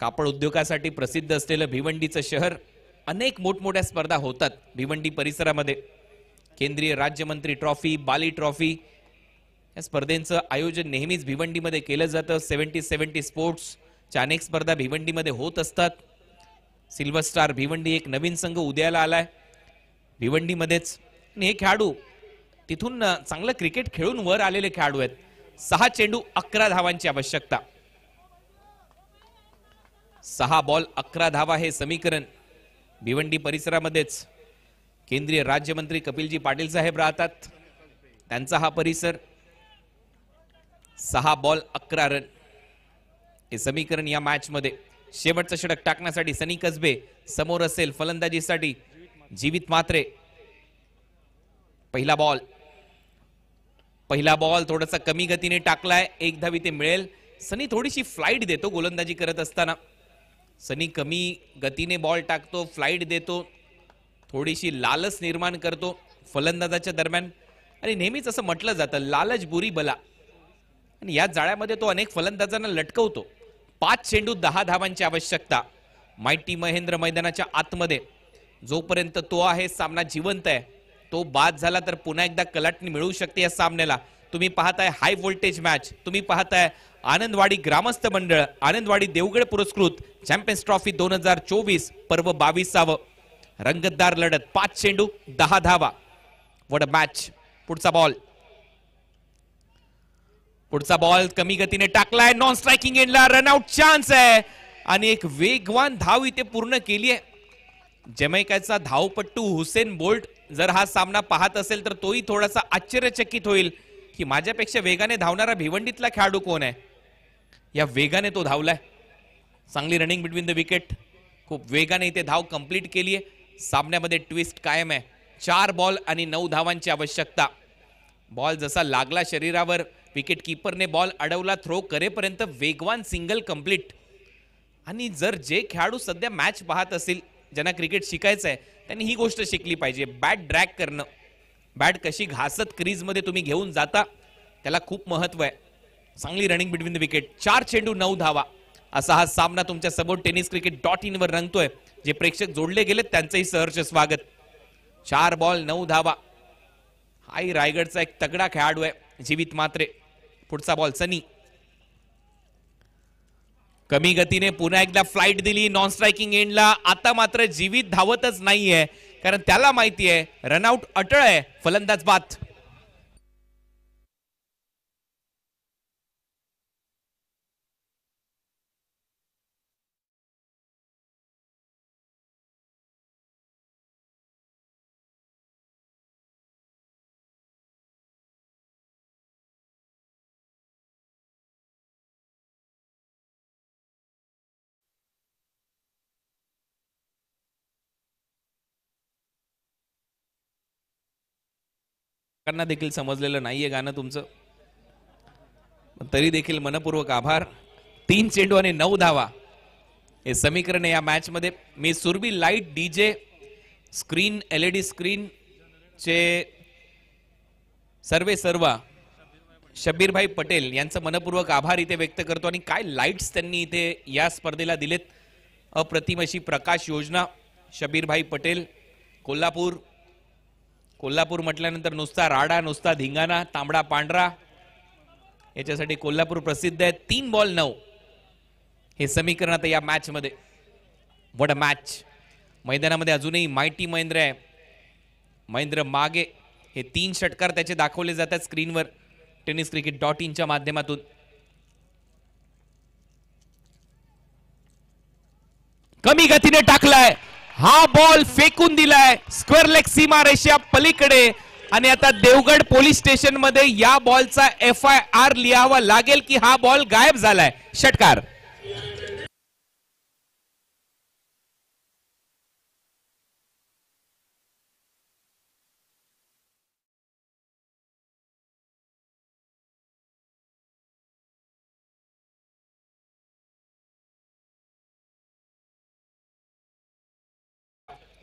कापड उद्योगासाठी प्रसिद्ध असलेलं भिवंडीचं शहर, अनेक मोठमोठ्या स्पर्धा होतात भिवंडी परिसरामध्ये। केंद्रीय राज्यमंत्री ट्रॉफी, बाली ट्रॉफी या स्पर्धेंचं आयोजन नेहमीच भिवंडीमध्ये केलं जातं। 70-70 स्पोर्ट्सच्या अनेक स्पर्धा भिवंडीमध्ये होत असतात। सिल्वर स्टार भिवंडी एक नवीन संघ उदयाला आलाय भिवंडीमध्येच। हे खेळाडू तिथून चांगलं क्रिकेट खेळून वर आलेले खेळाडू आहेत। 6 चेंडू 11 धावांची आवश्यकता। 6 बॉल 11 धावा हे समीकरण भिवंडी परिसरामध्येच केंद्रीय राज्यमंत्री कपिलजी पाटील साहेब राहतात, त्यांचा हा परिसर। 6 बॉल 11 रन हे समीकरण या मॅच मध्ये। शेवटचं षटक टाकण्यासाठी सनी कसबे समोर असेल, फलंदाजीसाठी जीवित मात्रे। पहिला बॉल थोडासा कमी गतीने टाकलाय, 1 धाव इथे मिळेल। सनी थोडीशी फ्लाइट देतो गोलंदाजी करत असताना। सनी कमी गतीने बॉल टाकतो, फ्लाइट देतो, थोडीशी लालच निर्माण करतो फलंदाजाच्या दरम्यान। आणि नेहमीच असं म्हटलं जातं, लालच बुरी बला, आणि या जाळ्यामध्ये तो अनेक फलंदाजांना लटकवतो। 5 चेंडू 10 धावांची आवश्यकता। माइटी महेंद्र मैदानाच्या आतमध्ये जोपर्यंत तो आहे, सामना जिवंत आहे। तो बाद झाला तर पुन्हा एकदा कलाटणी मिळू शकते या सामन्याला। तुम्ही पाहताय हाय व्होल्टेज मॅच, तुम्ही पाहताय आनंदवाडी ग्रामस्थ मंडळ, आनंदवाडी देवगड पुरस्कृत चॅम्पियन्स ट्रॉफी 2024 पर्व 22व। रंगतदार लढत, 5 चेंडू 10 धावा। What a match. पुढचा बॉल कमी गतीने टाकलाय, नॉन स्ट्रायकिंग एंडला रनआउट चान्स आहे, आणि एक वेगवान धाव इथे पूर्ण केली आहे जमैकाचा धावपट्टू हुसेन बोल्ट। जर हा सामना पाहत असेल तर तोही थोडासा आश्चर्यचकित होईल की माझ्यापेक्षा वेगाने धावणारा भिवंडीतला खेळाडू कोण आहे। या वेगाने तो धावलाय, चांगली रनिंग बिटवीन द विकेट, खूप वेगाने इथे धाव कंप्लीट केली आहे। सामन्यामध्ये ट्विस्ट कायम आहे। 4 बॉल आणि 9 धावांची आवश्यकता। बॉल जसा लागला शरीरावर, विकेट कीपरने बॉल अडवला, थ्रो करेपर्यंत वेगवान सिंगल कंप्लीट। आणि जर जे खेळाडू सध्या मॅच पाहत असतील, ज्यांना क्रिकेट शिकायचं आहे, त्यांनी ही गोष्ट शिकली पाहिजे, बॅट ड्रॅग करणं, बॅट कशी घासत क्रीज मध्ये तुम्ही घेऊन जाता, त्याला खूप महत्व आहे। चांगली रनिंग बिटवीन द विकेट। 4 चेंडू 9 धावा असा हा सामना तुमच्या समोर tenniscricket.in वर रंगतोय। जे प्रेक्षक जोडले गेले त्यांचंही सहर्ष स्वागत। 4 बॉल 9 धावा। हाही रायगडचा एक तगडा खेळाडू आहे जीवित मात्रे। पुढचा बॉल सनी, कमी गतीने पुन्हा एकदा फ्लाइट दिली नॉन स्ट्रायकिंग एंडला। आता मात्र जीवित धावतच नाहीये, कारण त्याला माहिती आहे रनआउट अटळ आहे, फलंदाज बाद। देखील समजलेलं नाहीये गाणं तुमचं, तरी देखील मनपूर्वक आभार। 3 चेंडू आणि 9 धावा हे समीकरण या मॅच मध्ये। मी Surabhi light DJ screen LED screen चे सर्व शब्बीर भाई पटेल यांचं मनपूर्वक आभार इथे व्यक्त करतो। आणि काय लाईट्स त्यांनी इथे या स्पर्धेला दिलेत, अप्रतिम अशी प्रकाश योजना। शब्बीर भाई पटेल, कोल्हापूर म्हटल्यानंतर नुसता राडा, नुसता धिंगाणा, तांबडा पांढरा, याच्यासाठी कोल्हापूर प्रसिद्ध आहे। 3 बॉल 9 हे समीकरण आता या मॅच मध्ये। What a match. मैदानामध्ये अजूनही माइटी महेंद्र आहे, महेंद्र मागे। हे 3 षटकार त्याचे दाखवले जातात स्क्रीनवर tenniscricket.in च्या माध्यमातून। कमी गतीने टाकलाय, हा बॉल फेकून दिलाय स्क्वेअर लेग सीमा रेषा पलीकडे। आणि आता देवगड पोलीस स्टेशन मध्ये या बॉलचा FIR लिहावा लागेल की हा बॉल गायब झालाय। षटकार।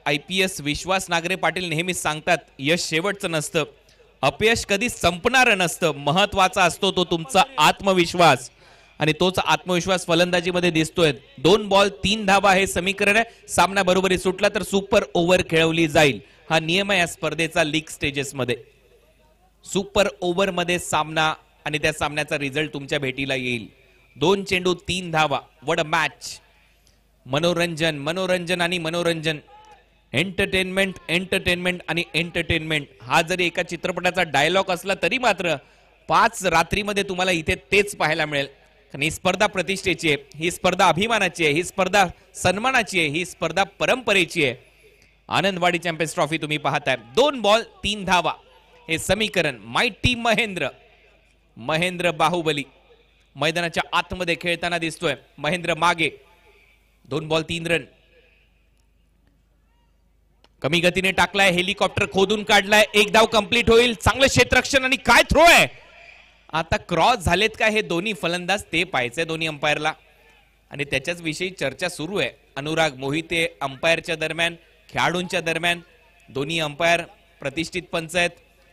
IPS विश्वास नागरे पाटील नेहमीच सांगतात, यश शेवटचं नसतं, अपयश कधी संपणार नसतं, महत्वाचा असतो तो तुमचा आत्मविश्वास। आणि तोच आत्मविश्वास फलंदाजीमध्ये दिसतोय. 2 बॉल 3 धावा हे समीकरण आहे. सामना बरोबरी सुटला तर सुपर ओव्हर खेळवली जाईल. हा नियम आहे या स्पर्धेचा लीग स्टेजेस मध्ये. सुपर ओव्हर मध्ये सामना आणि त्या सामन्याचा रिझल्ट तुमच्या भेटीला येईल. 2 चेंडू 3 धावा. What a match. मनोरंजन मनोरंजन आणि मनोरंजन. एंटरटेनमेंट एंटरटेनमेंट आणि एंटरटेनमेंट हा जरी एका चित्रपटाचा डायलॉग असला तरी मात्र 5 रात्रीमध्ये तुम्हाला इथे तेच पाहायला मिळेल. कारण ही स्पर्धा प्रतिष्ठेची आहे, ही स्पर्धा अभिमानाची आहे, ही स्पर्धा सन्मानाची आहे, ही स्पर्धा परंपरेची आहे. आनंदवाडी चॅम्पियन्स ट्रॉफी तुम्ही पाहताय. 2 बॉल 3 धावा हे समीकरण. माइटी महेंद्र. महेंद्र बाहुबली मैदानाच्या आतमध्ये खेळताना दिसतोय. महेंद्र मागे. 2 बॉल 3 रन. कमी गतीने टाकलाय. हेलिकॉप्टर खोदून काढलाय. 1 धाव कंप्लीट होईल. चांगलं क्षेत्ररक्षण आणि काय थ्रो आहे. आता क्रॉस झालेत का हे दोन्ही फलंदाज ते पाहायचंय दोन्ही अंपायरला आणि त्याच्याच विषयी चर्चा सुरू आहे. अनुराग मोहिते अंपायरच्या दरम्यान, खेळाडूंच्या दरम्यान. दोन्ही अंपायर प्रतिष्ठित पंच आहेत.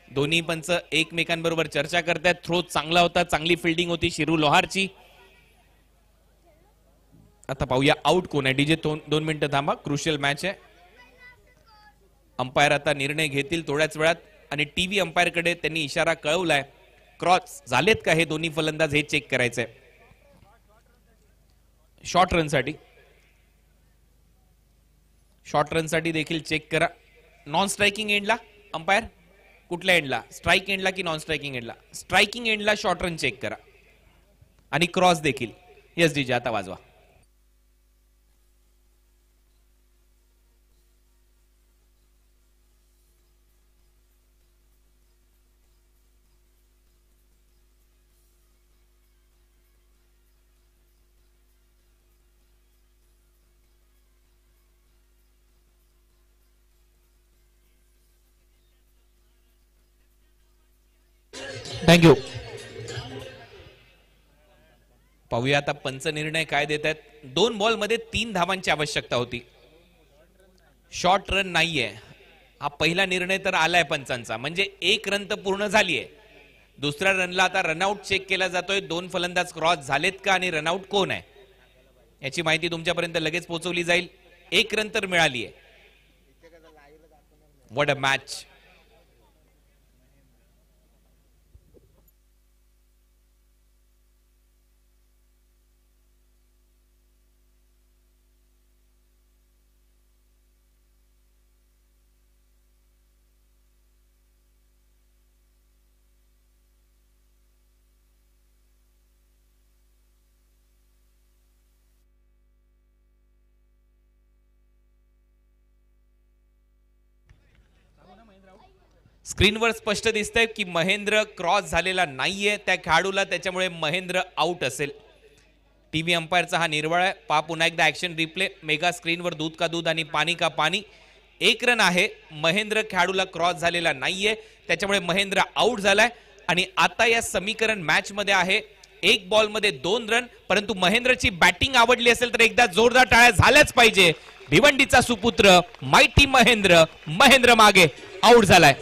दोन्ही पंच एकमेकांबरोबर चर्चा करतात. थ्रो चांगला होता, चांगली फिल्डिंग होती शिरू लोहारची. आता पाहूया आउट कोण आहे. डीजे 2 मिनिटं थांबा. क्रुशियल मॅच आहे. अंपायर आता निर्णय घेतील थोड्याच वेळात आणि टीव्ही अंपायर कडे त्यांनी इशारा कळवलाय. क्रॉस झालेत का हे दोन्ही फलंदाज हे चेक करायचंय. शॉर्ट रन साठी देखील चेक करा. नॉन स्ट्रायकिंग एंडला अंपायर कुठल्या एंडला, स्ट्राइक एंडला की नॉन स्ट्रायकिंग एंडला. स्ट्रायकिंग एंडला शॉर्ट रन चेक करा आणि क्रॉस देखील. यस डीजे आता वाजवा. थँक्यू. पाहूया आता पंच निर्णय काय देत आहेत. 2 बॉल मध्ये 3 धावांची आवश्यकता होती. शॉर्ट रन नाहीये. हा पहिला निर्णय तर आलाय पंचांचा, म्हणजे 1 रन तर पूर्ण झाली आहे. दुसऱ्या रनला आता रनआउट चेक केला जातोय. 2 फलंदाज क्रॉस झालेत का आणि रनआउट कोण आहे याची माहिती तुमच्यापर्यंत लगेच पोहोचवली जाईल. 1 रन तर मिळाली आहे. What a match. स्क्रीनवर स्पष्ट दिसतंय की महेंद्र क्रॉस झालेला नाहीये त्या खेळाडूला, त्याच्यामुळे महेंद्र आउट असेल. टीव्ही अंपायरचा हा निर्वाळ आहे. पहा पुन्हा एकदा ऍक्शन रिप्ले. मेगा स्क्रीनवर दूध का दूध आणि पाणी का पाणी. 1 रन आहे. महेंद्र खेळाडूला क्रॉस झालेला नाहीये, त्याच्यामुळे महेंद्र आउट झालाय. आणि आता या समीकरण मॅच मध्ये आहे 1 बॉल मध्ये 2 रन. परंतु महेंद्रची बॅटिंग आवडली असेल तर एकदा जोरदार टाळ्या झाल्याच पाहिजे. भिवंडीचा सुपुत्र माइटी महेंद्र. महेंद्र मागे आउट झालाय.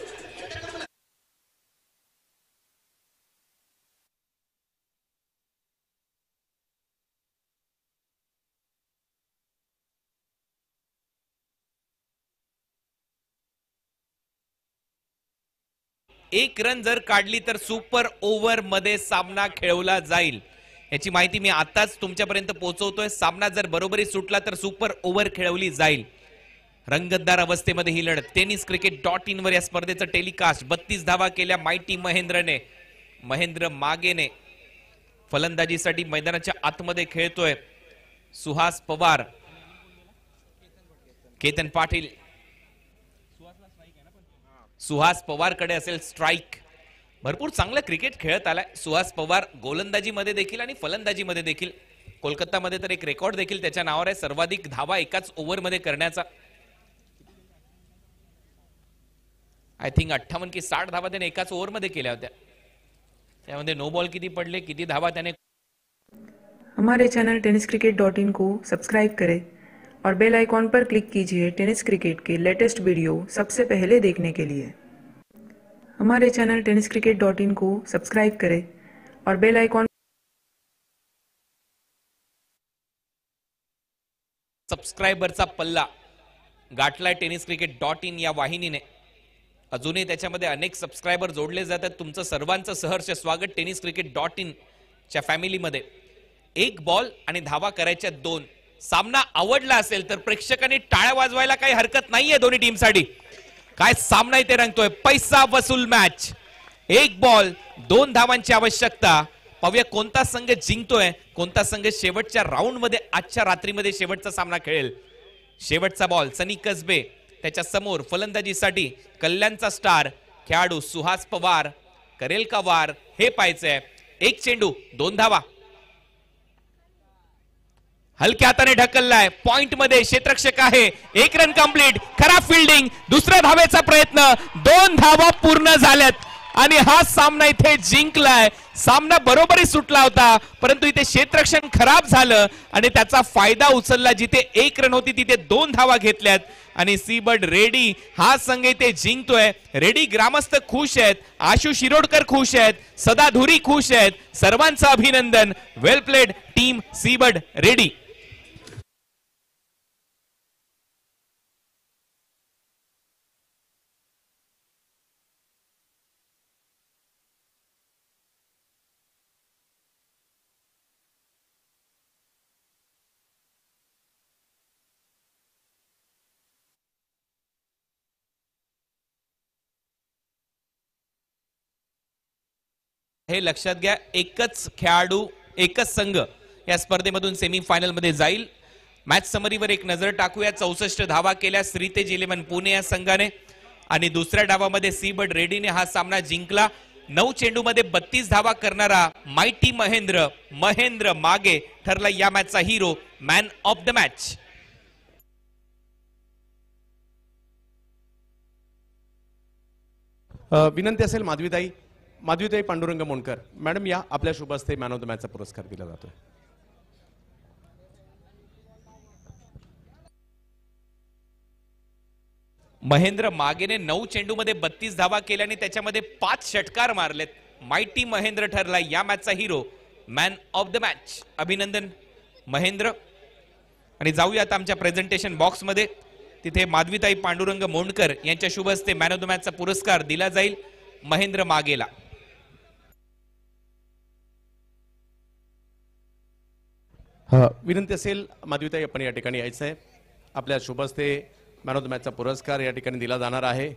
एक रन जर काढली तर सुपर ओव्हर मध्ये सामना खेळवला जाईल. याची माहिती मी आताच तुमच्यापर्यंत पोहोचवतोय. सामना जर बरोबरी सुटला तर सुपर ओव्हर खेळवली जाईल. रंगतदार अवस्थेमध्ये ही लढत. tenniscricket.in वर या स्पर्धेचं टेलिकास्ट. 32 धावा केल्या माइटी महेंद्रने. महेंद्र मागेने फलंदाजीसाठी मैदानाच्या आतमध्ये खेळतोय. सुहास पवार, केतन पाटील. सुहास पवार कडे असेल स्ट्राइक. भरपूर चांगलं क्रिकेट खेळत आलाय सुहास पवार, गोलंदाजीमध्ये देखील आणि फलंदाजीमध्ये देखील. कोलकातामध्ये तर एक रेकॉर्ड देखील त्याच्या नावावर आहे, सर्वाधिक धावा एकाच ओव्हरमध्ये करण्याचा. आय थिंक 58 की 60 धावा त्याने एकाच ओव्हरमध्ये केल्या होत्या. त्यामध्ये नो बॉल किती पडले, किती धावा त्याने. हमारे चैनल tenniscricket.in को सब्सक्राइब करें और बेल आइकॉन पर क्लिक कीजिए टेनिस क्रिकेट के लेटेस्ट वीडियो सबसे पहले देखने के लिए. हमारे चैनल tenniscricket.in को सब्सक्राइब करें और बेल आइकॉन सबस्क्रायबरचा पल्ला गाठलाय tenniscricket.in या वाहिनीने. अजूनही त्याच्यामध्ये अनेक सबस्क्रायबर जोडले जातात. तुमचं सर्वांचं सहर्ष स्वागत tenniscricket.in च्या फॅमिलीमध्ये. एक बॉल आणि धावा करायच्या 2. सामना आवडला असेल तर प्रेक्षकांनी टाळ्या वाजवायला काही हरकत नाहीये दोन्ही टीमसाठी. काय सामना इथे रंगतोय, पैसा वसूल मॅच. एक बॉल 2 धावांची आवश्यकता. पाहूया कोणता संघ जिंकतोय, कोणता संघ शेवटच्या राऊंड मध्ये आजच्या रात्रीमध्ये शेवटचा सामना खेळेल. शेवटचा बॉल सनी कसबे, त्याच्या समोर फलंदाजीसाठी कल्याणचा स्टार खेळाडू सुहास पवार करेल का वार हे पाहायचंय. एक चेंडू 2 धावा. हलक्या हाताने ढकललाय, पॉइंट मध्ये क्षेत्ररक्षक आहे. 1 रन कंप्लीट. खराब फिल्डिंग, दुसऱ्या धावेचा प्रयत्न. 2 धावा पूर्ण झाल्यात आणि हा सामना इथे जिंकलाय. सामना बरोबरी सुटला होता, परंतु इथे क्षेत्ररक्षण खराब झालं आणि त्याचा फायदा उचलला. जिथे 1 रन होती तिथे 2 धावा घेतल्यात आणि सीबर्ड रेडी हा संघ इथे जिंकतोय. रेडी ग्रामस्थ खुश आहेत, आशु शिरोडकर खुश आहेत, सदा धुरी खुश आहेत. सर्वांचं अभिनंदन. वेल प्लेड टीम सीबर्ड रेडी. हे लक्षात घ्या, एकच खेळाडू एकच संघ या स्पर्धेमधून सेमीफायनल मध्ये जाईल. मॅच समरीवर एक नजर टाकूया. 64 धावा केल्या श्रीतेज 11 पुणे या संघाने आणि दुसऱ्या डावामध्ये सीबर्ड रेडीने हा सामना जिंकला. 9 चेंडूमध्ये 32 धावा करणारा माइटी महेंद्र मागे ठरला या मॅचचा hero, man of the match. विनंती असेल माधवीताई पांडुरंग मोंडकर मॅडम या, आपल्या शुभ हस्ते मॅन ऑफ द मॅचचा पुरस्कार दिला जातोय. महेंद्र मागेने 9 चेंडूमध्ये 32 धावा केल्या आणि त्याच्यामध्ये 5 षटकार मारलेत. माइटी महेंद्र ठरला या मॅचचा hero, man of the match. अभिनंदन महेंद्र. आणि जाऊया आता आमच्या प्रेझेंटेशन बॉक्स मध्ये. तिथे माधवीताई पांडुरंग मोंडकर यांच्या शुभ हस्ते मॅन ऑफ द मॅचचा पुरस्कार दिला जाईल महेंद्र मागेला. विनंती असेल माधवीताई आपण या ठिकाणी यायचं आहे. आपल्या शुभ हस्ते मॅन ऑफ द मॅचचा पुरस्कार या ठिकाणी दिला जाणार आहे.